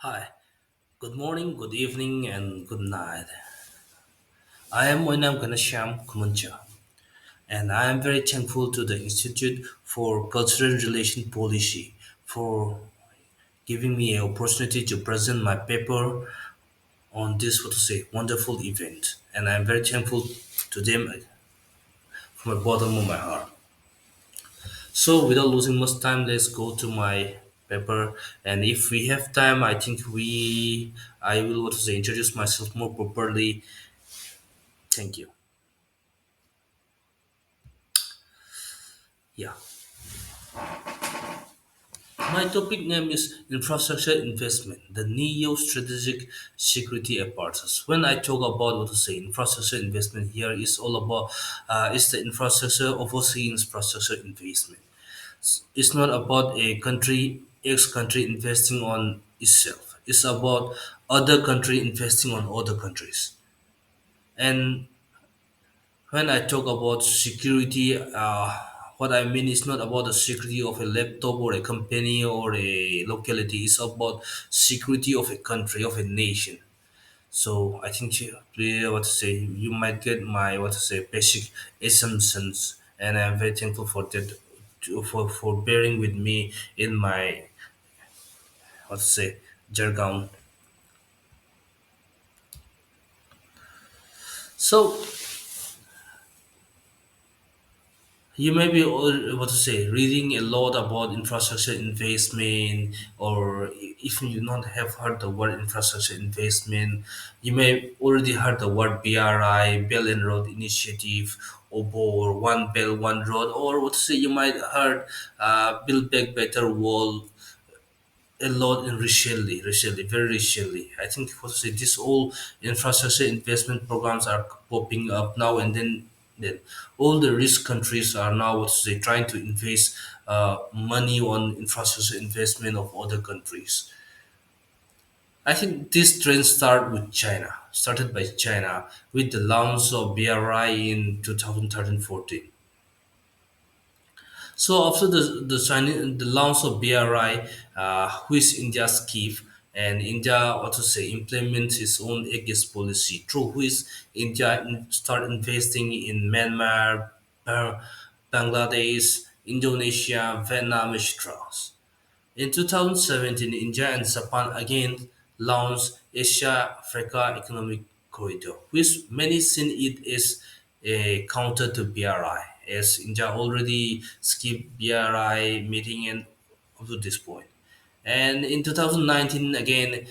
Hi, good morning, good evening, and good night. I am Oinam Ghanashyam Khumancha, and I am very thankful to the Institute for Cultural Relation Policy for giving me an opportunity to present my paper on this, wonderful event. And I am very thankful to them from the bottom of my heart. So, without losing much time, let's go to my paper. And if we have time, I will, introduce myself more properly. Thank you. Yeah. My topic name is infrastructure investment, the neo strategic security apparatus. When I talk about infrastructure investment here is all about is the infrastructure overseeing infrastructure investment. It's not about a country X country investing on itself. It's about other country investing on other countries. And when I talk about security, what I mean is not about the security of a laptop or a company or a locality. It's about security of a country, of a nation. So I think you might get my basic assumptions, and I'm very thankful for that, for bearing with me in my what to say jargon. So you may be reading a lot about infrastructure investment, or if you not have heard the word infrastructure investment, you may already heard the word BRI, Belt and Road Initiative, or One Belt One Road, or you might heard Build Back Better Wall a lot in recently, very recently. I think this all infrastructure investment programs are popping up now and then. Then all the rich countries are now trying to invest money on infrastructure investment of other countries. I think this trend started by China with the launch of BRI in 2013-14. So after the launch of BRI, which India skipped, and India implements its own aegis policy, through which India start investing in Myanmar, Bangladesh, Indonesia, Vietnam, etc. In 2017, India and Japan again launched Asia-Africa Economic Corridor, which many seen it as a counter to BRI, as India already skipped BRI meeting and up to this point. And in 2019, again,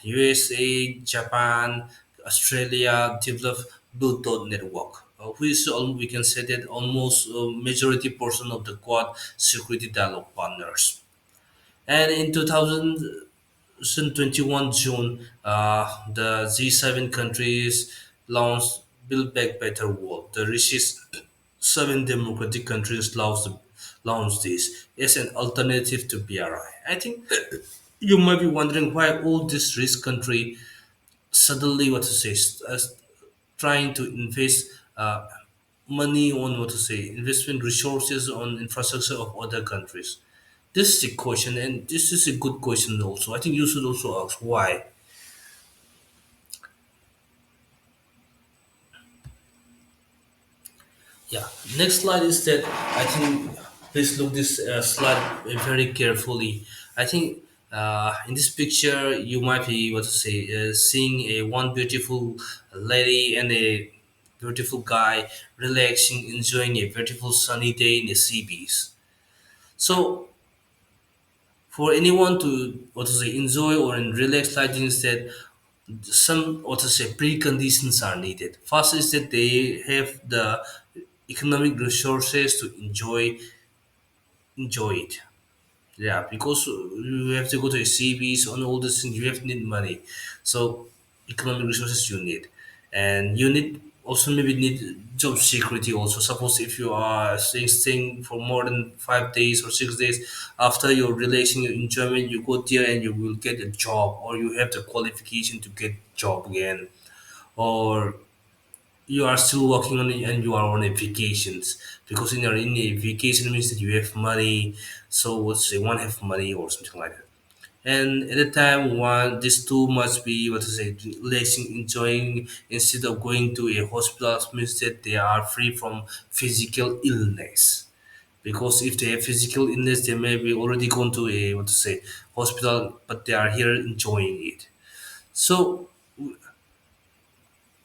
USA, Japan, Australia developed Blue Dot Network, we can say that almost majority portion of the Quad security dialogue partners. And in 2021 June, the G7 countries launched Build Back Better World. The richest seven democratic countries launched this as an alternative to BRI. I think you might be wondering why all these rich country suddenly trying to invest money on investment resources on infrastructure of other countries. This is a question, and this is a good question also. I think you should also ask why. Yeah. Next slide is that I think please look this slide very carefully. I think in this picture you might be seeing a one beautiful lady and a beautiful guy relaxing, enjoying a beautiful sunny day in the sea beach. So for anyone to enjoy or relax like this, that some preconditions are needed. First is that they have the economic resources to enjoy it. Yeah, because you have to go to a CBs on all these things. You have to need money, so economic resources you need, and you need also maybe need job security. Also, suppose if you are staying for more than 5 days or 6 days, after your relation, your enjoyment, you go there and you will get a job, or you have the qualification to get job again, or you are still working on it and you are on a vacations, because in a vacation means that you have money. So what's say one have money or something like that. And at the time, one these two must be what to say, relaxing, enjoying instead of going to a hospital means that they are free from physical illness. Because if they have physical illness, they may be already gone to a what to say hospital, but they are here enjoying it. So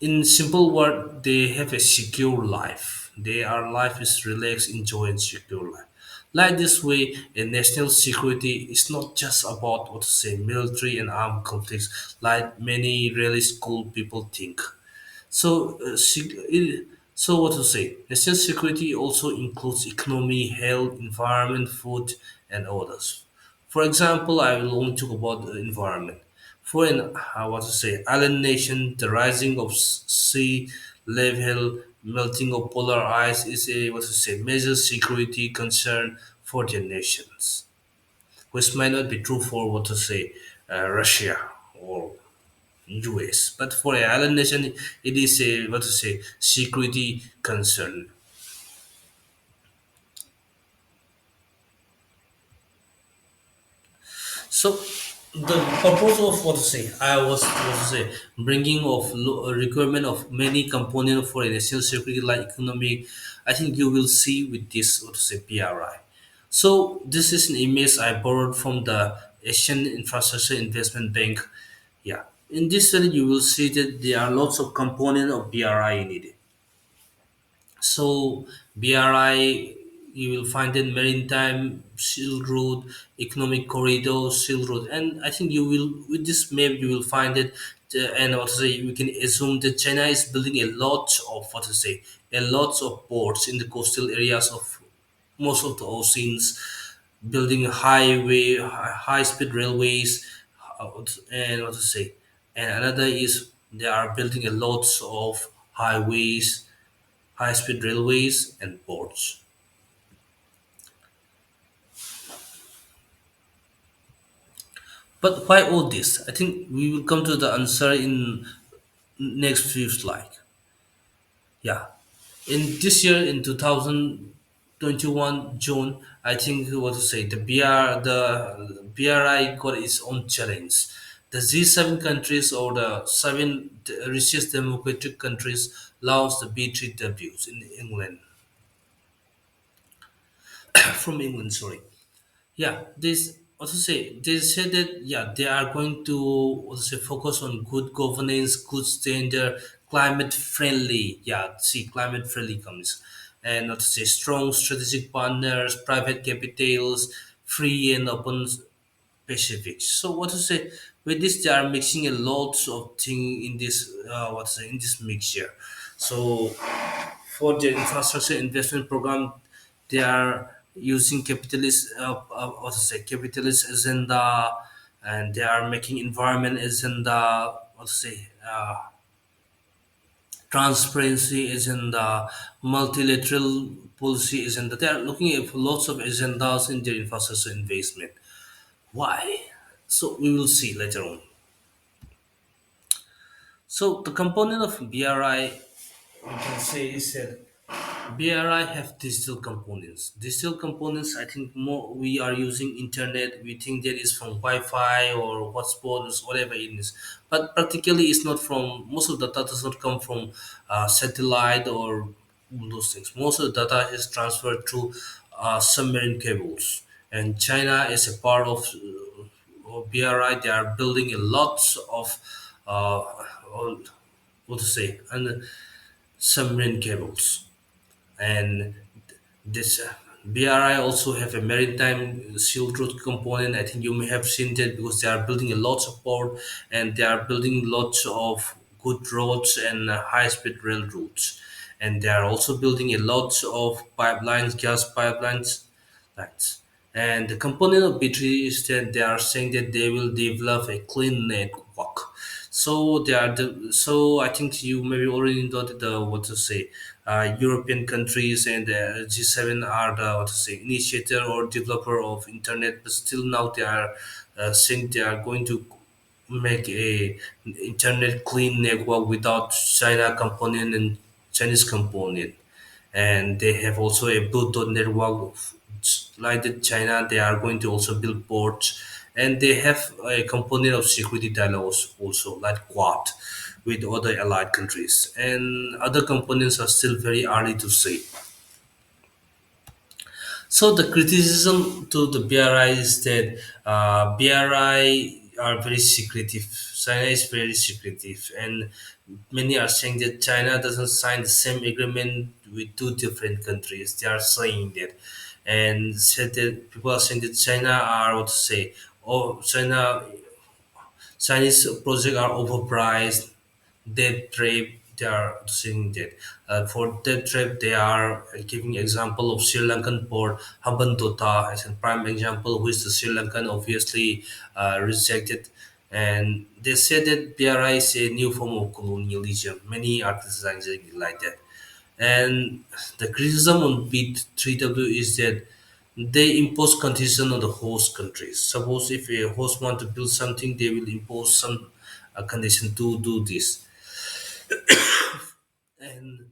in simple word, they have a secure life. Their life is relaxed, enjoy, and secure life. Like this way, a national security is not just about what to say military and armed conflicts, like many really school people think. So, so what to say? National security also includes economy, health, environment, food, and others. For example, I will only talk about the environment. For an what to say island nation, the rising of sea level, melting of polar ice is a what to say major security concern for their nations, which might not be true for what to say Russia or US. But for an island nation, it is a what to say security concern. So the purpose of what to say, I was what to say bringing of requirement of many components for a national security like economy. I think you will see with this what to say PRI. So this is an image I borrowed from the Asian Infrastructure Investment Bank. Yeah, in this study you will see that there are lots of components of BRI in it. So BRI, you will find it maritime, Silk Road, economic corridor, Silk Road, and I think you will with this map you will find it. And what to say, we can assume that China is building a lot of what to say, a lot of ports in the coastal areas of most of the oceans, building highway, high speed railways, and what to say, and another is they are building a lots of highways, high-speed railways, and ports. But why all this? I think we will come to the answer in next few slide. Yeah, in this year in 2021 June, I think what to say the BRI got its own challenge. The G7 countries or the seven richest democratic countries launched the B3Ws in England from England. Sorry. Yeah, this also say they said that yeah they are going to also focus on good governance, good standard, climate friendly. Yeah, see climate friendly comes, and not to say strong strategic partners, private capitals, free and open Pacific. So what to say with this they are mixing a lot of thing in this what to say in this mixture. So for the infrastructure investment program, they are using capitalist what to say capitalist agenda, and they are making environment agenda, what to say transparency agenda, multilateral policy agenda. They are looking at lots of agendas in their infrastructure investment. Why? So we will see later on. So the component of BRI we can say is that BRI have digital components. Digital components, I think more we are using internet. We think that is from Wi-Fi or hotspots, whatever it is. But practically, it's not from. Most of the data does not come from satellite or those things. Most of the data is transferred through submarine cables. And China is a part of BRI. They are building a lot of uh, what to say and submarine cables, and this BRI also have a maritime shield road component. I think you may have seen that because they are building a lot of port, and they are building lots of good roads and high speed rail routes, and they are also building a lot of pipelines, gas pipelines lines. And the component of B3 is that they are saying that they will develop a clean network. So they are so I think you maybe already know that the what to say European countries and the G7 are the what to say initiator or developer of internet, but still now they are saying they are going to make a internet clean network without China component and Chinese component, and they have also a Bluetooth network like the China. They are going to also build ports, and they have a component of security dialogues also, like Quad, with other allied countries, and other components are still very early to say. So the criticism to the BRI is that BRI are very secretive. China is very secretive, and many are saying that China doesn't sign the same agreement with two different countries. They are saying that, and said that people are saying that China are what to say. Oh, Chinese projects are overpriced. Debt trap, they are saying that. For debt trap, they are giving example of Sri Lankan port Hambantota as a prime example, which the Sri Lankan obviously rejected. And they said that BRI is a new form of colonialism. Many are criticizing it like that. And the criticism on B3W is that they impose condition on the host countries. Suppose if a host want to build something, they will impose some condition to do this. And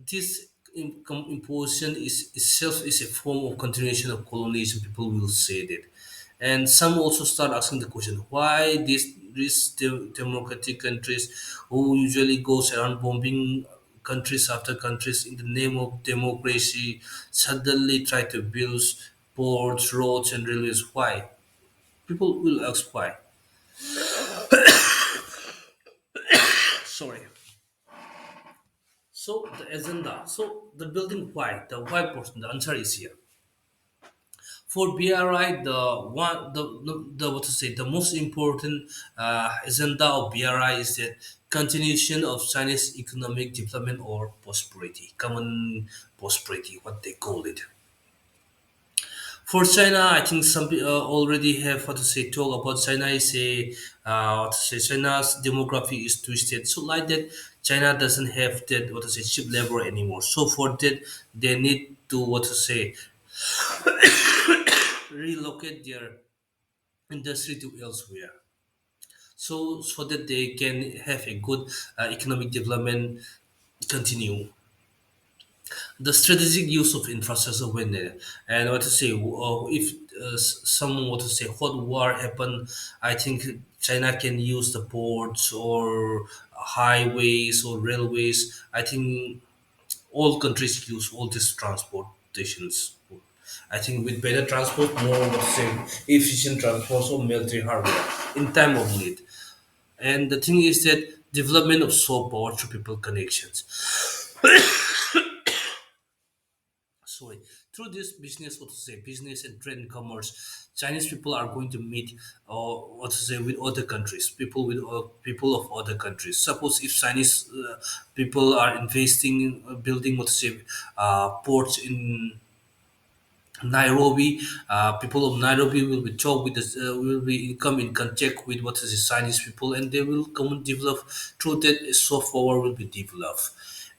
this imposition is itself is a form of continuation of colonialism. People will say that, and some also start asking the question why these democratic countries who usually goes around bombing countries after countries in the name of democracy suddenly try to build ports, roads, and railways. Why? People will ask why. Sorry. So the agenda. So the building why, the why portion. The answer is here. For BRI, the what to say, the most important agenda of BRI is the continuation of Chinese economic development or prosperity, common prosperity, what they call it. For China, I think some people already have what to say talk about China is a what to say China's demography is twisted. So like that, China doesn't have that what to say cheap labor anymore. So for that, they need to what to say relocate their industry to elsewhere. So that they can have a good economic development continue. The strategic use of infrastructure when there, and what to say if some what to say hot war happen, I think China can use the ports or highways or railways. I think all countries use all these transportations. I think with better transport, more what to say efficient transport or military hardware in time of need. And the thing is that development of soft power through people connections. Sorry, through this business, what to say, business and trade and commerce, Chinese people are going to meet, what to say, with other countries, people of other countries. Suppose if Chinese people are investing in building, what to say, ports in Nairobi, people of Nairobi will be talk with this, will be come in contact with what is the Chinese people, and they will come and develop through that soft power will be developed.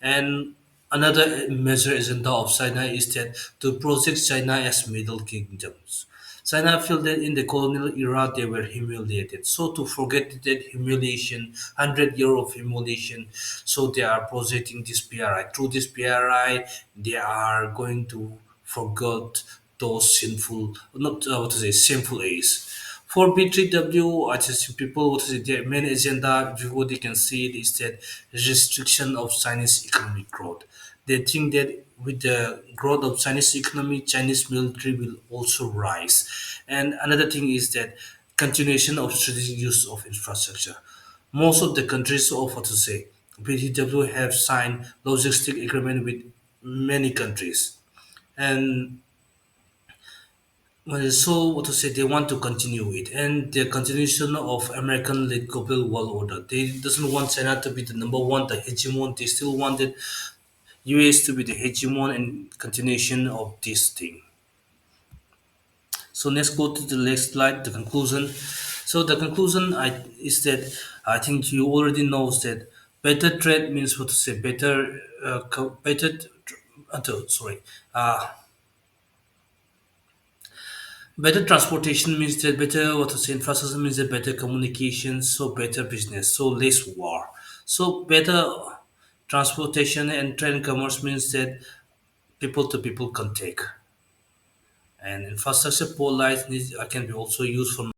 And another major agenda of China is that to project China as middle kingdoms. China felt that in the colonial era they were humiliated. So to forget that humiliation, 100 year of humiliation, so they are projecting this PRI. Through this PRI, they are going to forget those sinful, not what to say, sinful A's. For B3W, I just people what to say, their main agenda, what they can see it is that restriction of Chinese economic growth. They think that with the growth of Chinese economy, Chinese military will also rise. And another thing is that continuation of strategic use of infrastructure. Most of the countries of what to say, BTW have signed logistic agreement with many countries. And so what to say, they want to continue it. And the continuation of American-led global world order. They doesn't want China to be the number one, the hegemon. They still wanted US to be the hegemon and continuation of this thing. So let's go to the next slide, the conclusion. So the conclusion is that I think you already knows that better trade means what to say, better, sorry, better transportation means that better what to say, infrastructure means that better communications, so better business, so less war. So better transportation and trade and commerce means that people to people contact. And infrastructure pole lines can be also used for